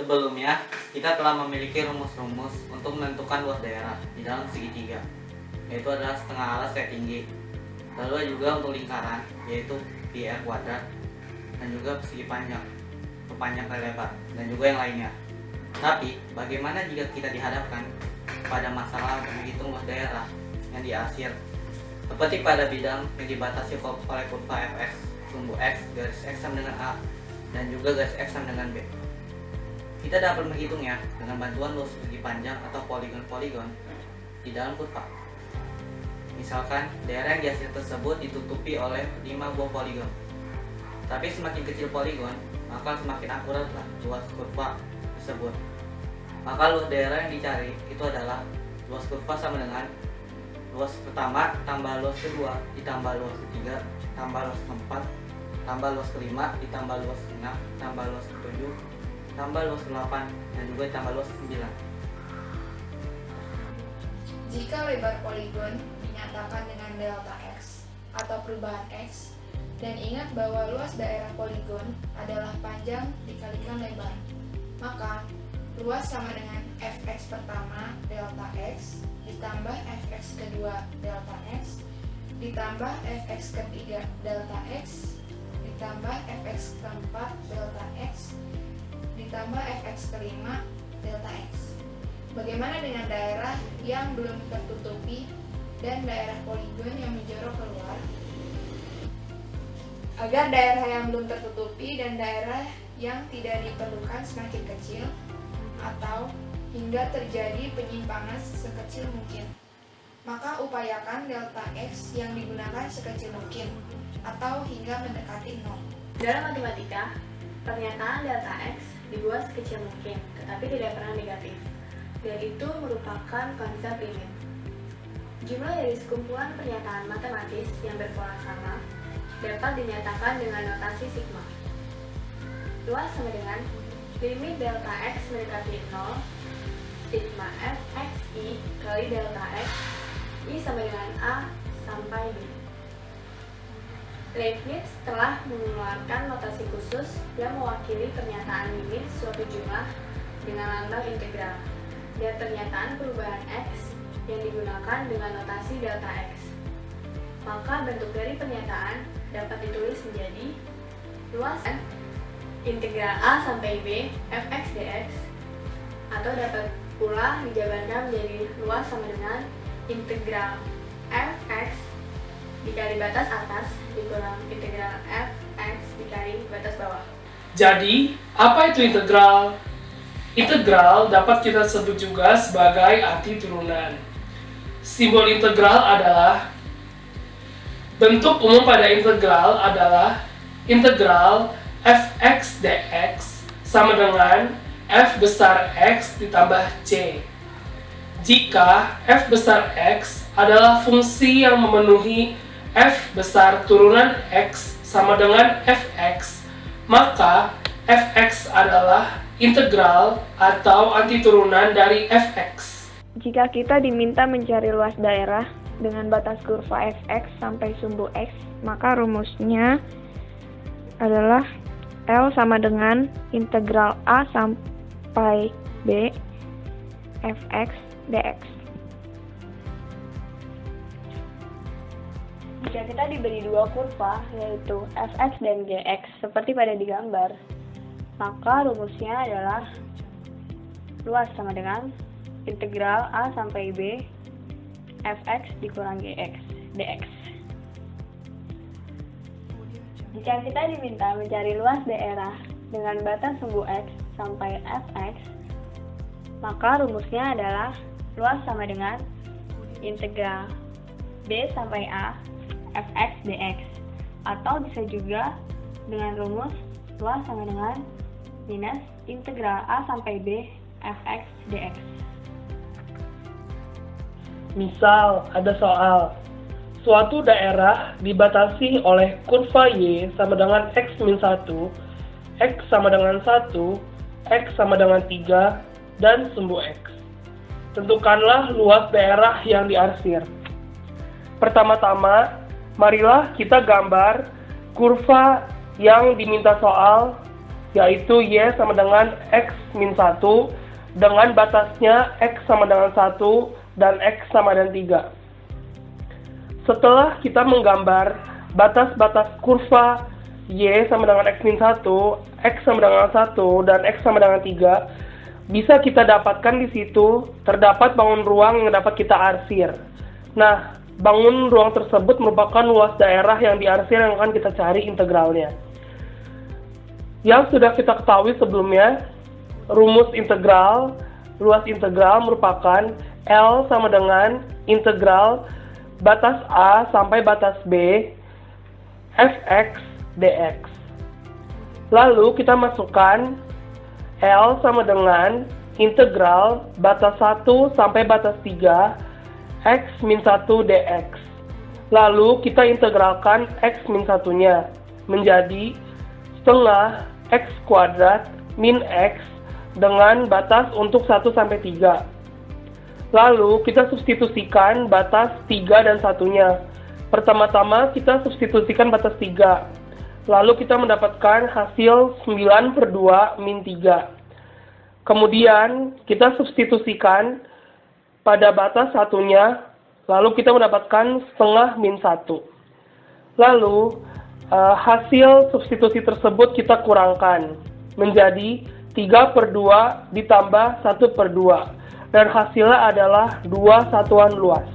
Sebelumnya, kita telah memiliki rumus-rumus untuk menentukan luas daerah di dalam segitiga, yaitu adalah setengah alas kali tinggi. Lalu juga untuk lingkaran, yaitu pi r kuadrat, dan juga persegi panjang, atau panjang kali lebar, dan juga yang lainnya. Tapi, bagaimana jika kita dihadapkan pada masalah untuk menghitung luas daerah yang diarsir, seperti pada bidang yang dibatasi oleh kurva fx, sumbu x, garis x sama dengan a, dan juga garis x sama dengan b. Kita dapat menghitungnya dengan bantuan luas persegi panjang atau poligon-poligon di dalam kurva. Misalkan, daerah yang diarsir tersebut ditutupi oleh 5 buah poligon. Tapi semakin kecil poligon, maka semakin akuratlah luas kurva tersebut. Maka luas daerah yang dicari itu adalah luas kurva sama dengan luas pertama tambah luas kedua ditambah luas ketiga tambah luas keempat tambah luas kelima ditambah luas keenam tambah luas ketujuh tambah luas ke-8 dan juga tambah luas ke-9. Jika lebar poligon dinyatakan dengan delta x atau perubahan x, dan ingat bahwa luas daerah poligon adalah panjang dikalikan lebar, maka luas sama dengan fx pertama delta x ditambah fx kedua delta x ditambah fx ketiga delta x ditambah fx keempat delta x ditambah fx kelima delta x. Bagaimana dengan daerah yang belum tertutupi dan daerah poligon yang menjorok keluar? Agar daerah yang belum tertutupi dan daerah yang tidak diperlukan semakin kecil atau hingga terjadi penyimpangan sekecil mungkin, maka upayakan delta x yang digunakan sekecil mungkin atau hingga mendekati 0. Dalam matematika, pernyataan delta x dibuat sekecil mungkin, tetapi tidak pernah negatif, dan itu merupakan konsep limit. Jumlah dari sekumpulan pernyataan matematis yang berpola sama dapat dinyatakan dengan notasi sigma. Luas sama dengan limit delta x mendekati 0 sigma fx i kali delta x i sama dengan a sampai b. Leibniz telah mengeluarkan notasi khusus yang mewakili pernyataan limit suatu jumlah dengan lambang integral dan pernyataan perubahan x yang digunakan dengan notasi delta x. Maka bentuk dari pernyataan dapat ditulis menjadi luas integral a sampai b fx dx, atau dapat pula dijabarkan menjadi luas sama dengan integral fx dikali batas atas dikurang integral fx dikali batas bawah. Jadi, apa itu integral? Integral dapat kita sebut juga sebagai arti turunan. Simbol integral adalah bentuk umum pada integral adalah integral fx dx sama dengan f besar x ditambah c. Jika f besar x adalah fungsi yang memenuhi f besar turunan x sama dengan fx, maka fx adalah integral atau antiturunan dari fx. Jika kita diminta mencari luas daerah dengan batas kurva fx sampai sumbu x, maka rumusnya adalah L sama dengan integral a sampai b fx dx. Jika kita diberi dua kurva, yaitu fx dan gx, seperti pada digambar, maka rumusnya adalah luas sama dengan integral a sampai b fx dikurang gx dx. Jika kita diminta mencari luas daerah dengan batas sumbu x sampai fx, maka rumusnya adalah luas sama dengan integral b sampai a fx dx, atau bisa juga dengan rumus luas sama dengan minus integral a sampai b fx dx. Misal, ada soal, suatu daerah dibatasi oleh kurva y sama dengan x-1, x sama dengan 1, x sama dengan 3, dan sumbu x. Tentukanlah luas daerah yang diarsir. Pertama-tama, marilah kita gambar kurva yang diminta soal yaitu Y sama dengan X min 1 dengan batasnya X sama dengan 1 dan X sama dengan 3. Setelah kita menggambar batas-batas kurva Y sama dengan X min 1, X sama dengan 1, dan X sama dengan 3, bisa kita dapatkan di situ terdapat bangun ruang yang dapat kita arsir. Nah, bangun ruang tersebut merupakan luas daerah yang diarsir yang akan kita cari integralnya. Yang sudah kita ketahui sebelumnya, rumus integral, luas integral merupakan L sama dengan integral batas A sampai batas B, fx dx. Lalu kita masukkan L sama dengan integral batas 1 sampai batas 3, x min 1 dx. Lalu kita integralkan x min 1-nya menjadi setengah x kuadrat min x dengan batas untuk 1 sampai 3. Lalu kita substitusikan batas 3 dan 1-nya. Pertama-tama kita substitusikan batas 3. Lalu kita mendapatkan hasil 9/2 min 3. Kemudian kita substitusikan pada batas 1-nya. Lalu kita mendapatkan setengah min 1. Lalu hasil substitusi tersebut kita kurangkan menjadi 3/2 ditambah 1/2 dan hasilnya adalah 2 satuan luas.